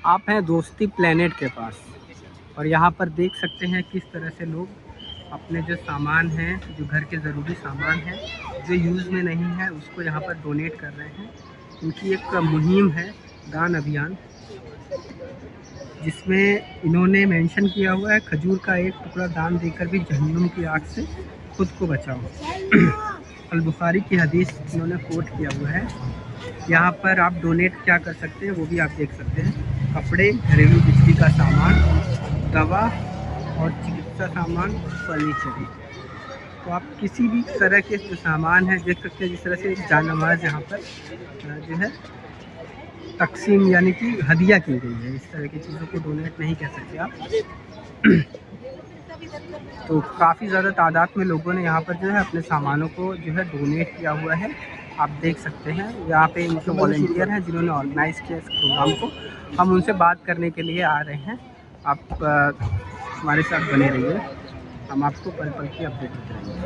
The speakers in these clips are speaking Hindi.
आप हैं दोस्ती प्लेनेट के पास और यहाँ पर देख सकते हैं किस तरह से लोग अपने जो सामान हैं, जो घर के ज़रूरी सामान हैं, जो यूज़ में नहीं है, उसको यहाँ पर डोनेट कर रहे हैं। इनकी एक मुहिम है दान अभियान, जिसमें इन्होंने मेंशन किया हुआ है खजूर का एक टुकड़ा दान देकर भी जहन्नुम की आग से खुद को बचाओ। अल बुखारी की हदीस इन्होंने कोट किया हुआ है। यहाँ पर आप डोनेट क्या कर सकते हैं वो भी आप देख सकते हैं। कपड़े, घरेलू बिजली का सामान, दवा और चिकित्सा सामान, फर्नीचर। तो आप किसी भी तरह के जो सामान है देख सकते हैं। जिस तरह से जानमाज़ यहाँ पर जो है तकसीम यानी कि हदिया की गई है। इस तरह की चीज़ों को डोनेट नहीं कह सकते आप। तो काफ़ी ज़्यादा तादाद में लोगों ने यहाँ पर जो है अपने सामानों को जो है डोनेट किया हुआ है। आप देख सकते हैं यहाँ पे इनके वॉलंटियर हैं जिन्होंने ऑर्गेनाइज़ किया इस प्रोग्राम को। हम उनसे बात करने के लिए आ रहे हैं। आप हमारे साथ बने रहिए, हम आपको पल पल की अपडेट देते रहेंगे।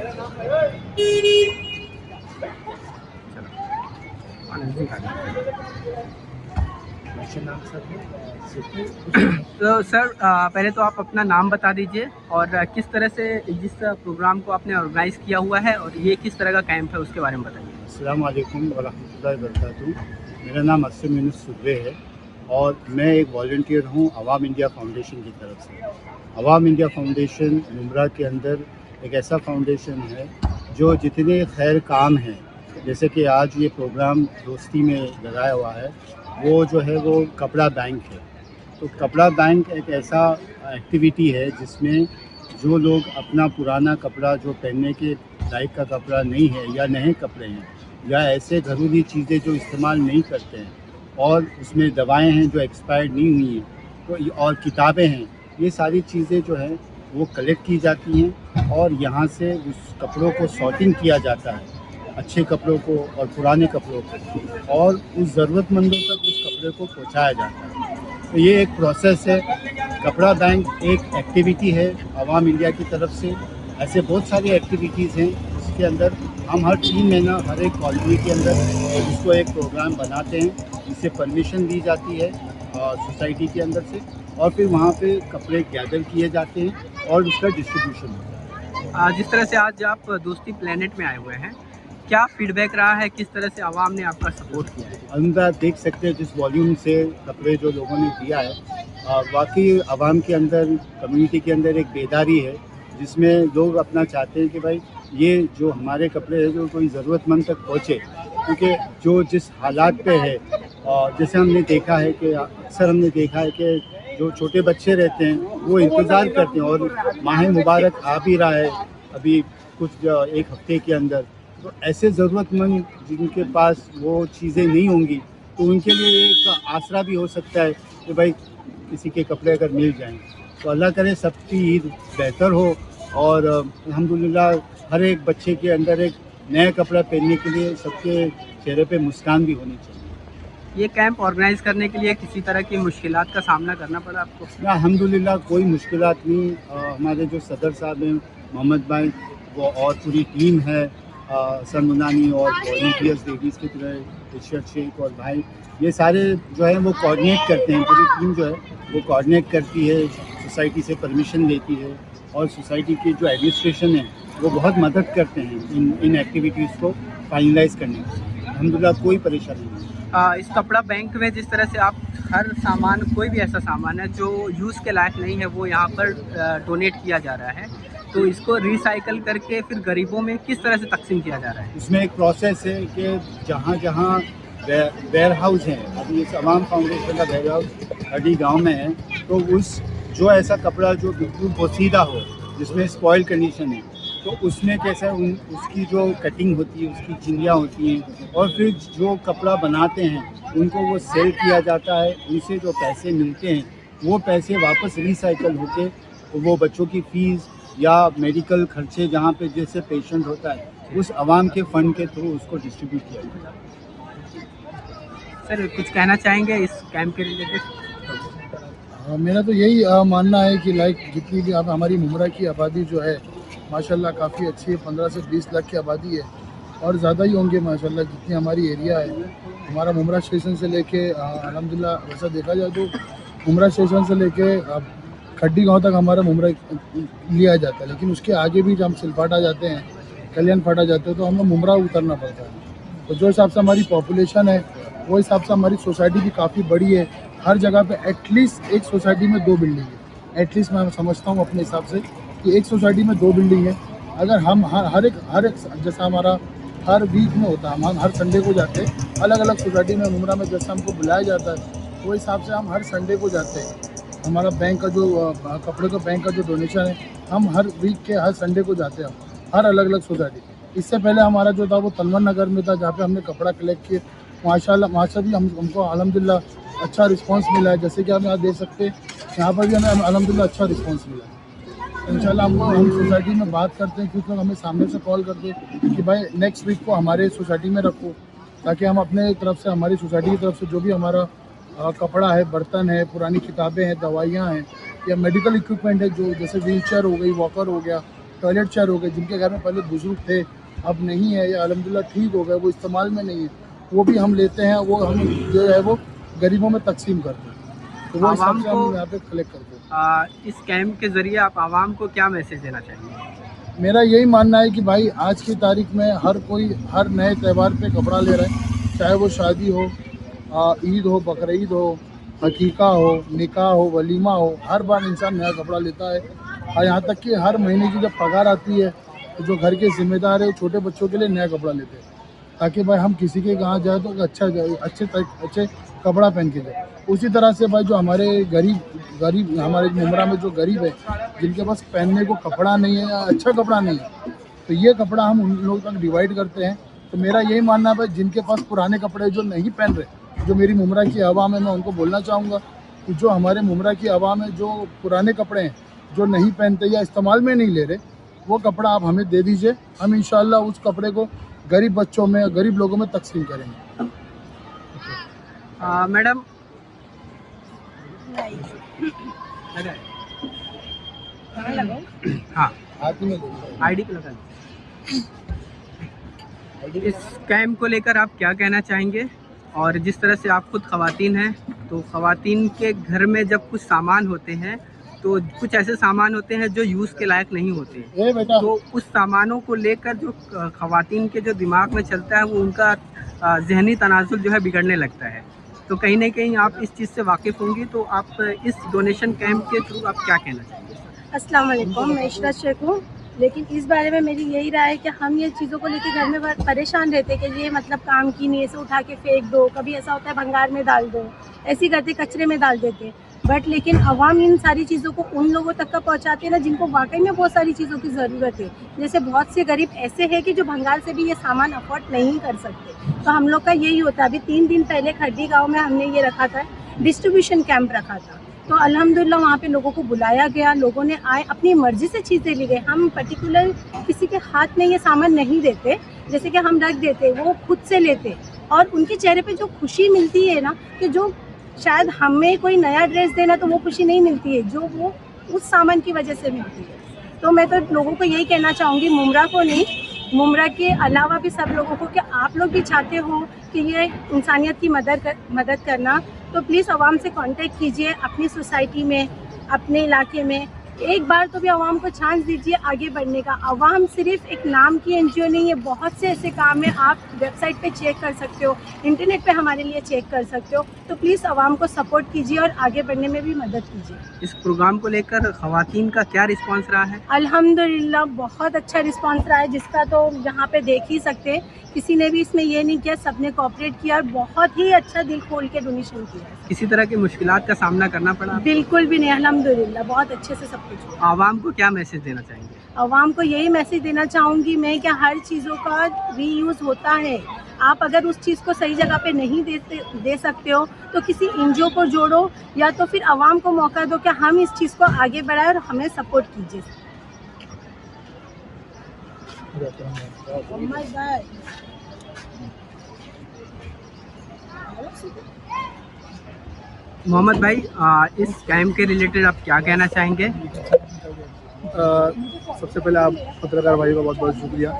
तो सर पहले तो आप अपना नाम बता दीजिए और किस तरह से जिस प्रोग्राम को आपने ऑर्गेनाइज़ किया हुआ है और ये किस तरह का कैंप है उसके बारे में बताइए। अस्सलाम वालेकुम वरहमतुल्लाहि वबरकातुहू। मेरा नाम अस्सम यूनुस सुब्बे है और मैं एक वॉलंटियर हूँ अवाम इंडिया फाउंडेशन की तरफ से। अवाम इंडिया फाउंडेशन मुमरा के अंदर एक ऐसा फाउंडेशन है जो जितने खैर काम हैं, जैसे कि आज ये प्रोग्राम दोस्ती में लगाया हुआ है, वो जो है वो कपड़ा बैंक है। तो कपड़ा बैंक एक ऐसा एक्टिविटी है जिसमें जो लोग अपना पुराना कपड़ा जो पहनने के लायक का कपड़ा नहीं है या नए कपड़े हैं या ऐसे घरेलू चीज़ें जो इस्तेमाल नहीं करते हैं और उसमें दवाएं हैं जो एक्सपायर्ड नहीं हुई हैं, तो और किताबें हैं, ये सारी चीज़ें जो हैं वो कलेक्ट की जाती हैं और यहाँ से उस कपड़ों को सॉर्टिंग किया जाता है, अच्छे कपड़ों को और पुराने कपड़ों को, और उस ज़रूरतमंदों तक उस कपड़े को पहुँचाया जाता है। तो ये एक प्रोसेस है। कपड़ा बैंक एक एक्टिविटी है अवाम इंडिया की तरफ से। ऐसे बहुत सारी एक्टिविटीज़ हैं जिसके अंदर हम हर 3 महीना हर एक कॉलोनी के अंदर इसको एक प्रोग्राम बनाते हैं, जिससे परमिशन दी जाती है सोसाइटी के अंदर से, और फिर वहाँ पे कपड़े गैदर किए जाते हैं और उसका डिस्ट्रीब्यूशन होता है। जिस तरह से आज आप दोस्ती प्लेनेट में आए हुए हैं, क्या फीडबैक रहा है, किस तरह से आवाम ने आपका सपोर्ट किया है? अंदर देख सकते हैं जिस वॉल्यूम से कपड़े जो लोगों ने दिया है, वाकई आवाम के अंदर, कम्युनिटी के अंदर एक बेदारी है जिसमें लोग अपना चाहते हैं कि भाई ये जो हमारे कपड़े हैं जो कोई ज़रूरतमंद तक पहुँचे, क्योंकि जो जिस हालात पे है, और जैसे हमने देखा है कि अक्सर हमने देखा है कि जो छोटे बच्चे रहते हैं वो इंतज़ार करते हैं, और माह मुबारक आ भी रहा है अभी कुछ एक हफ्ते के अंदर। तो ऐसे ज़रूरतमंद जिनके पास वो चीज़ें नहीं होंगी, तो उनके लिए एक आसरा भी हो सकता है कि भाई किसी के कपड़े अगर मिल जाएं। तो अल्लाह करे सबकी ईद बेहतर हो और अल्हम्दुलिल्लाह हर एक बच्चे के अंदर एक नया कपड़ा पहनने के लिए सबके चेहरे पे मुस्कान भी होनी चाहिए। ये कैंप ऑर्गेनाइज करने के लिए किसी तरह की मुश्किलात का सामना करना पड़ा आपको? ना, अल्हम्दुलिल्लाह कोई मुश्किलात नहीं। हमारे जो सदर साहब हैं मोहम्मद भाई, वो और पूरी टीम है, सर मुनानी और वॉलंटियर्स लेडीज़ की तरह इशरत शेख और भाई, ये सारे जो है वो कोऑर्डिनेट करते हैं। पूरी टीम जो है वो कोऑर्डिनेट करती है, सोसाइटी से परमिशन लेती है, और सोसाइटी की जो एडमिनिस्ट्रेशन है वो बहुत मदद करते हैं इन एक्टिविटीज़ को फाइनलाइज़ करने में। अल्हम्दुलिल्लाह कोई परेशानी नहीं। इस कपड़ा बैंक में जिस तरह से आप हर सामान, कोई भी ऐसा सामान है जो यूज़ के लायक नहीं है, वो यहाँ पर डोनेट किया जा रहा है, तो इसको रिसाइकल करके फिर गरीबों में किस तरह से तकसीम किया जा रहा है? इसमें एक प्रोसेस है कि जहाँ जहाँ वेयर हाउस हैं, अभी इस अवाम फाउंडेशन का वेयर हाउस हड्डी गाँव में है, तो उस जो ऐसा कपड़ा जो बिल्कुल पोसीदा हो, जिसमें स्पॉइल कंडीशन है, तो उसमें कैसा उसकी जो कटिंग होती है, उसकी चिंदियाँ होती हैं, और फिर जो कपड़ा बनाते हैं उनको वो सेल किया जाता है। उनसे जो पैसे मिलते हैं वो पैसे वापस रिसाइकल होके वो बच्चों की फ़ीस या मेडिकल खर्चे जहाँ पे जैसे पेशेंट होता है, उस आवाम के फ़ंड के थ्रू उसको डिस्ट्रीब्यूट किया जाता है। सर कुछ कहना चाहेंगे इस कैंप के रिलेटेड? मेरा तो यही मानना है कि लाइक जितनी भी अब हमारी मुमरा की आबादी जो है माशाल्लाह काफ़ी अच्छी है, 15 से 20 लाख की आबादी है, और ज़्यादा ही होंगे माशाल्लाह जितनी हमारी एरिया है। हमारा मुमरा स्टेशन से लेके अल्हम्दुलिल्लाह वैसा देखा जाए तो मुमरा स्टेशन से लेके अब खड्डी गांव तक हमारा मुमरा लिया जाता है, लेकिन उसके आगे भी जब हम सिलफाटा जाते हैं, कल्याण फाटा जाते हैं, तो हमें मुमरा उतरना पड़ता है। तो जो हिसाब से हमारी पॉपुलेशन है वो हिसाब से हमारी सोसाइटी भी काफ़ी बड़ी है। हर जगह पे एटलीस्ट एक सोसाइटी में 2 बिल्डिंग है। एटलीस्ट मैं समझता हूँ अपने हिसाब से कि एक सोसाइटी में 2 बिल्डिंग है। अगर हम हर एक जैसा हमारा हर वीक में होता है, हम हर संडे को जाते हैं अलग अलग सोसाइटी में मुमरा में, जैसे हमको बुलाया जाता है वो हिसाब से हम हर संडे को जाते हैं। हमारा बैंक का जो कपड़े का बैंक का जो डोनेशन है, हम हर वीक के हर संडे को जाते हैं हर अलग अलग सोसाइटी। इससे पहले हमारा जो था वो तलवन नगर में था, जहाँ पे हमने कपड़ा कलेक्ट किए। माशाल्लाह वहाँ से भी हमको अल्हम्दुलिल्लाह अच्छा रिस्पांस मिला है। जैसे कि आप यहाँ देख सकते हैं, यहाँ पर भी हमें अल्हम्दुलिल्लाह अच्छा रिस्पांस मिला है। इंशाल्लाह हम सोसाइटी में बात करते हैं, कुछ लोग हमें सामने से कॉल करते हैं कि भाई नेक्स्ट वीक को हमारे सोसाइटी में रखो, ताकि हम अपने तरफ से, हमारी सोसाइटी की तरफ से जो भी हमारा कपड़ा है, बर्तन है, पुरानी किताबें हैं, दवाइयाँ हैं या मेडिकल इक्विपमेंट है, जो जैसे व्हील चेयर हो गई, वॉकर हो गया, टॉयलेट चेयर हो गए, जिनके घर में पहले बुजुर्ग थे अब नहीं है या अल्हम्दुलिल्लाह ठीक हो गए, वो इस्तेमाल में नहीं है, वो भी हम लेते हैं। वो हम जो है वो गरीबों में तकसीम करते हैं। तो वो हिसाब से हम यहाँ पे कलेक्ट करते हैं। इस कैंप के ज़रिए आप आवाम को क्या मैसेज देना चाहेंगे? मेरा यही मानना है कि भाई आज की तारीख में हर कोई हर नए त्यौहार पे कपड़ा ले रहा है, चाहे वो शादी हो, ईद हो, बकरीद हो, हकीका हो, निकाह हो, वलीमा हो, हर बार इंसान नया कपड़ा लेता है। और यहाँ तक कि हर महीने की जब पगार आती है तो जो घर के जिम्मेदार है छोटे बच्चों के लिए नया कपड़ा लेते हैं, ताकि भाई हम किसी के यहाँ जाए तो अच्छे कपड़ा पहन के जाए। उसी तरह से भाई जो हमारे गरीब हमारे मुमरा में जो गरीब है, जिनके पास पहनने को कपड़ा नहीं है या अच्छा कपड़ा नहीं है, तो ये कपड़ा हम उन लोगों तक डिवाइड करते हैं। तो मेरा यही मानना है भाई, जिनके पास पुराने कपड़े जो नहीं पहन रहे, जो मेरी मुमरा की आवाम है, मैं उनको बोलना चाहूँगा कि जो हमारे मुमरा की आवाम है, जो पुराने कपड़े हैं जो नहीं पहनते या इस्तेमाल में नहीं ले रहे, वो कपड़ा आप हमें दे दीजिए। हम इंशाल्लाह उस कपड़े को गरीब बच्चों में, गरीब लोगों में तकसीम करेंगे। मैडम हाँ, आईडी पे लगा लीजिए। इस कैंप को लेकर आप क्या कहना चाहेंगे? और जिस तरह से आप खुद ख़वातीन हैं, तो ख़वातीन के घर में जब कुछ सामान होते हैं तो कुछ ऐसे सामान होते हैं जो यूज़ के लायक नहीं होते, तो उस सामानों को लेकर जो ख़वातीन के जो दिमाग में चलता है वो उनका जहनी तनाजुल जो है बिगड़ने लगता है। तो कहीं ना कहीं आप इस चीज़ से वाकिफ़ होंगी, तो आप इस डोनेशन कैंप के थ्रू आप क्या कहना चाहेंगे? अस्सलाम वालेकुम, मैं इशरत शेख हूँ। लेकिन इस बारे में मेरी यही राय है कि हम ये चीज़ों को लेकर घर में बहुत परेशान रहते हैं कि ये मतलब काम की नहीं, इसे उठा के फेंक दो, कभी ऐसा होता है भंगार में डाल दो, ऐसे करते कचरे में डाल देते। बट लेकिन अवाम इन सारी चीज़ों को उन लोगों तक का पहुँचाते हैं ना जिनको वाकई में बहुत सारी चीज़ों की ज़रूरत है। जैसे बहुत से गरीब ऐसे हैं कि जो भंगार से भी ये सामान अफोर्ड नहीं कर सकते। तो हम लोग का यही होता है। अभी 3 दिन पहले खड्डी गाँव में हमने ये रखा था, डिस्ट्रीब्यूशन कैंप रखा था। तो अल्हम्दुलिल्लाह वहाँ पे लोगों को बुलाया गया, लोगों ने आए, अपनी मर्ज़ी से चीज़ें ली गई। हम पर्टिकुलर किसी के हाथ में ये सामान नहीं देते, जैसे कि हम रख देते, वो खुद से लेते। और उनके चेहरे पे जो खुशी मिलती है ना, कि जो शायद हमें कोई नया ड्रेस देना तो वो खुशी नहीं मिलती है, जो वो उस सामान की वजह से मिलती है। तो मैं तो लोगों को यही कहना चाहूँगी, मुमरा को नहीं, मुमरा के अलावा भी सब लोगों को, कि आप लोग भी चाहते हो कि ये इंसानियत की मदद करना, तो प्लीज़ आवाम से कांटेक्ट कीजिए अपनी सोसाइटी में, अपने इलाके में। एक बार तो भी आवाम को चांस दीजिए आगे बढ़ने का। आवाम सिर्फ एक नाम की एनजीओ नहीं है, बहुत से ऐसे काम है, आप वेबसाइट पे चेक कर सकते हो, इंटरनेट पे हमारे लिए चेक कर सकते हो। तो प्लीज़ आवाम को सपोर्ट कीजिए और आगे बढ़ने में भी मदद कीजिए। इस प्रोग्राम को लेकर ख़वातीन का क्या रिस्पांस रहा है? अल्हम्दुलिल्लाह बहुत अच्छा रिस्पांस रहा है, जिसका तो यहाँ पे देख ही सकते हैं। किसी ने भी इसमें ये नहीं किया, सबने कोऑपरेट किया और बहुत ही अच्छा दिल खोल के डोनेशन किया। किसी तरह की मुश्किलात का सामना करना पड़ा? बिल्कुल भी नहीं, अल्हम्दुलिल्लाह बहुत अच्छे से सब कुछ हुआ। आवाम को क्या मैसेज देना चाहेंगे? आवाम को यही मैसेज देना चाहूँगी मैं कि हर चीज़ों का रीयूज़ होता है। आप अगर उस चीज़ को सही जगह पे नहीं दे सकते हो तो किसी एनजीओ को जोड़ो, या तो फिर आवाम को मौका दो कि हम इस चीज़ को आगे बढ़ाएं और हमें सपोर्ट कीजिए। मोहम्मद भाई, इस कैंप के रिलेटेड आप क्या कहना चाहेंगे? सबसे पहले आप पत्रकार भाई का बहुत बहुत शुक्रिया।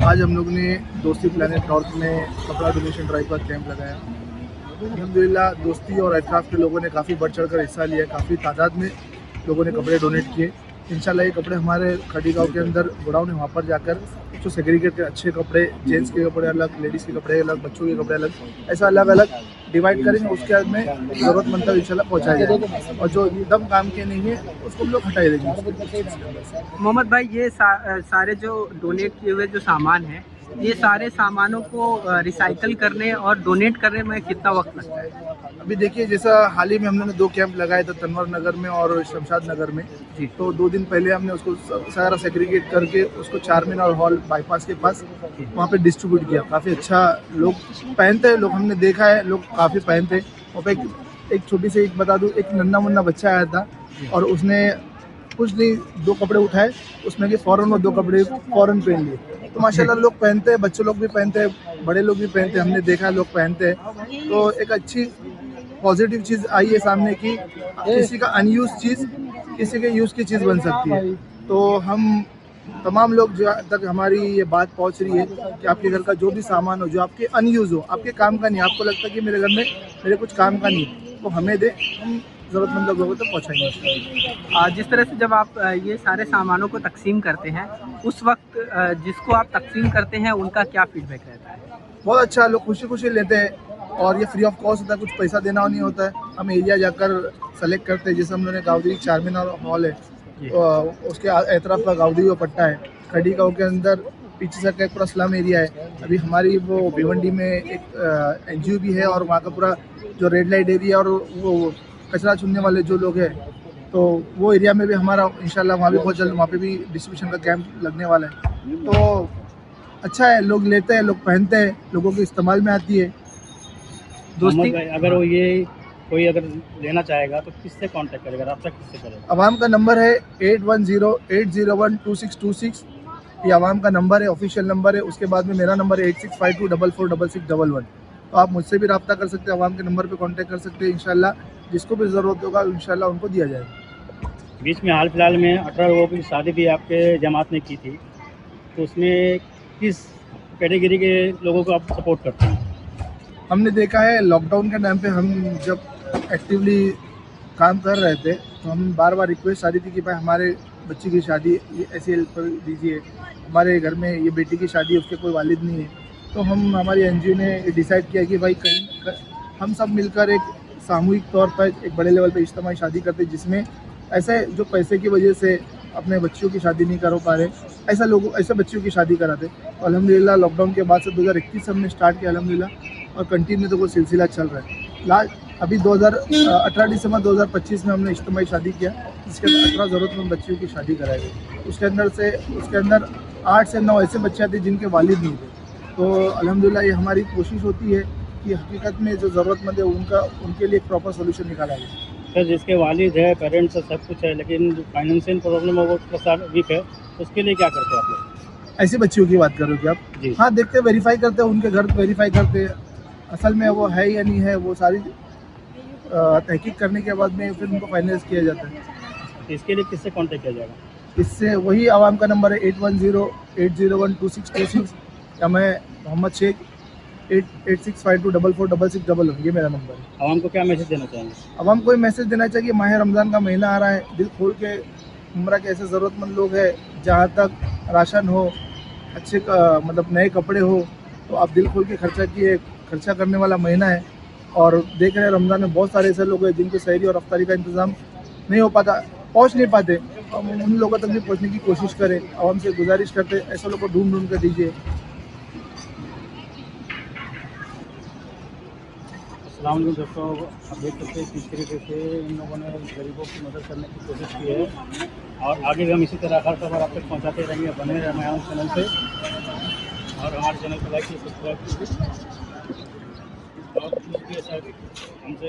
आज हम लोग ने दोस्ती प्लानट नॉर्थ में कपड़ा डोनेशन ड्राइव का कैंप लगाया। अल्हम्दुलिल्लाह दोस्ती और एतराफ़ के लोगों ने काफ़ी बढ़ चढ़ कर हिस्सा लिया, काफ़ी तादाद में लोगों ने कपड़े डोनेट किए। इंशाल्लाह ये कपड़े हमारे खड़ी गाँव के अंदर गोडाउन है, वहाँ पर जाकर जो सेग्रीगेट के अच्छे कपड़े, जेंट्स के कपड़े अलग, लेडीज़ के कपड़े अलग, बच्चों के कपड़े अलग, ऐसा अलग अलग डिवाइड करेंगे। उसके बाद में ज़रूरतमंद तक इंशाल्लाह पहुँचाया जाएगा और जो एकदम काम के नहीं है उसको हम लोग हटाई देंगे। मोहम्मद भाई, ये सारे जो डोनेट किए हुए जो सामान हैं, ये सारे सामानों को रिसाइकल करने और डोनेट करने में कितना वक्त लगता है? अभी देखिए, जैसा हाल ही में हमने 2 कैंप लगाए थे तनवर नगर में और शमशाद नगर में जी। तो 2 दिन पहले हमने उसको सारा सेग्रीगेट करके उसको चारमीनार हॉल बाईपास के पास वहाँ पे डिस्ट्रीब्यूट किया। काफ़ी अच्छा लोग पहनते हैं, लोग हमने देखा है लोग काफ़ी पहनते। वहाँ पे एक छोटी सी एक बता दूँ, एक नन्ना मुन्ना बच्चा आया था और उसने कुछ नहीं 2 कपड़े उठाए, उसमें कि फ़ौरन वो 2 कपड़े फ़ौरन पहन लिए। तो माशाल्लाह लोग पहनते हैं, बच्चे लोग भी पहनते हैं, बड़े लोग भी पहनते हैं, हमने देखा लोग पहनते हैं। तो एक अच्छी पॉजिटिव चीज़ आई है सामने कि किसी का अनयूज चीज़ किसी के यूज़ की चीज़ बन सकती है। तो हम तमाम लोग जो तक हमारी ये बात पहुंच रही है कि आपके घर का जो भी सामान हो जो आपके अनयूज हो, आपके काम का नहीं, आपको लगता है कि मेरे घर में मेरे कुछ काम का नहीं, तो हमें दे, हम ज़रूरतमंद लोगों तक पहुँचाएंगे। जिस तरह से जब आप ये सारे सामानों को तकसीम करते हैं, उस वक्त जिसको आप तकसीम करते हैं उनका क्या फीडबैक रहता है? बहुत अच्छा, लोग खुशी खुशी लेते हैं और ये फ्री ऑफ कॉस्ट होता है, कुछ पैसा देना नहीं होता है। हम एरिया जाकर सेलेक्ट करते हैं, जैसे हम लोगों ने गाउदी चारमीनार हॉल है, उसके एतराफ़ का गाउदी पट्टा है, खड़ी गाँव के अंदर पीछे से का एक पूरा स्लम एरिया है। अभी हमारी वो भिवंडी में एक NGO भी है और वहाँ का पूरा जो रेड लाइट एरिया और वो कचरा चुनने वाले जो लोग हैं, तो वो एरिया में भी हमारा इंशाल्लाह वहाँ भी बहुत जल्द वहाँ पे भी डिस्ट्रीब्यूशन का कैंप लगने वाला है। तो अच्छा है, लोग लेते हैं, लोग पहनते हैं, लोगों के इस्तेमाल में आती है। दोस्ती अगर वो ये कोई अगर लेना चाहेगा तो किससे कांटेक्ट करेगा, राब्ता किससे करेगा? अवाम का नंबर है 8108012626, ये अवाम का नंबर है, ऑफिशियल नंबर है। उसके बाद में मेरा नंबर है 8652446611। तो आप मुझसे भी रब्ता कर सकते हैं, अवाम के नंबर पे कांटेक्ट कर सकते हैं। इंशाल्लाह जिसको भी ज़रूरत होगा इंशाल्लाह उनको दिया जाएगा। बीच में हाल फिलहाल में 18 लोगों की शादी भी आपके जमात ने की थी, तो उसमें किस कैटेगरी के लोगों को आप सपोर्ट करते हैं? हमने देखा है लॉकडाउन के टाइम पे हम जब एक्टिवली काम कर रहे थे तो हम बार बार रिक्वेस्ट आ रही थी कि भाई हमारे बच्ची की शादी ये ऐसे हेल्प कर दीजिए, हमारे घर में ये बेटी की शादी उसके कोई वालिद नहीं है। तो हमारी NGO ने डिसाइड किया कि भाई कहीं हम सब मिलकर एक सामूहिक तौर पर एक बड़े लेवल पर इज्तिमाई शादी करते, जिसमें ऐसे जो पैसे की वजह से अपने बच्चियों की शादी नहीं कर पा रहे, ऐसे बच्चियों की शादी कराते। तो अल्हम्दुलिल्लाह लॉकडाउन के बाद से 2021 हमने स्टार्ट किया अल्हम्दुलिल्लाह, और कंटिन्यू तो वो सिलसिला चल रहा है। अभी 18 दिसंबर 2025 में हमने इज्तिमाई शादी किया, जिसके अंदर 18 ज़रूरतमंद बच्चियों की शादी कराई गई। उसके अंदर 8 से 9 ऐसे बच्चे थे जिनके वालिद नहीं थे। तो अल्हम्दुलिल्लाह ये हमारी कोशिश होती है कि हकीकत में जो ज़रूरतमंद है उनके लिए एक प्रॉपर सोल्यूशन निकाला जाए। सर, जिसके वालिद है, पेरेंट्स है, सब कुछ है, लेकिन जो फाइनेंशियल प्रॉब्लम है वो थोड़ा वीक है, तो उसके लिए क्या करते हैं आप लोग? ऐसी बच्चियों की बात करोगे आप? जी। हाँ, देखते वेरीफाई करते हैं, उनके घर वेरीफाई करते हैं असल में वो है या नहीं है, वो सारी तहकीक करने के बाद में फिर उनको फाइनेंस किया जाता है। तो इसके लिए किससे कांटेक्ट किया जाएगा? इससे वही आवाम का नंबर है 8108012626, या मैं मोहम्मद शेख 8652446611, ये मेरा नंबर है। आवाम को क्या मैसेज देना चाहेंगे? आवाम को मैसेज देना चाहिए, माह रमज़ान का महीना आ रहा है, दिल खोल के उम्रा के ऐसे ज़रूरतमंद लोग हैं जहाँ तक राशन हो, अच्छे मतलब नए कपड़े हो, तो आप दिल खोल के खर्चा करने वाला महीना है। और देख रहे हैं रमज़ान में बहुत सारे ऐसे लोग हैं जिनके सहरी और अफ्तारी का इंतज़ाम नहीं हो पाता, पहुँच नहीं पाते। हम उन लोगों तक भी पहुँचने की कोशिश करें, आवाम से गुजारिश करते ऐसे लोगों को ढूंढ कर दीजिए। अस्सलाम वालेकुम दोस्तों, आप देख सकते हैं किस तरीके से इन लोगों ने गरीबों की मदद करने की कोशिश की है, और आगे भी हम इसी तरह हर खबर आप तक पहुँचाते रहेंगे। बने रहे हमारे चैनल पे, और हमारे चैनल को लाइक कीजिए, सब्सक्राइब कीजिए, और हमसे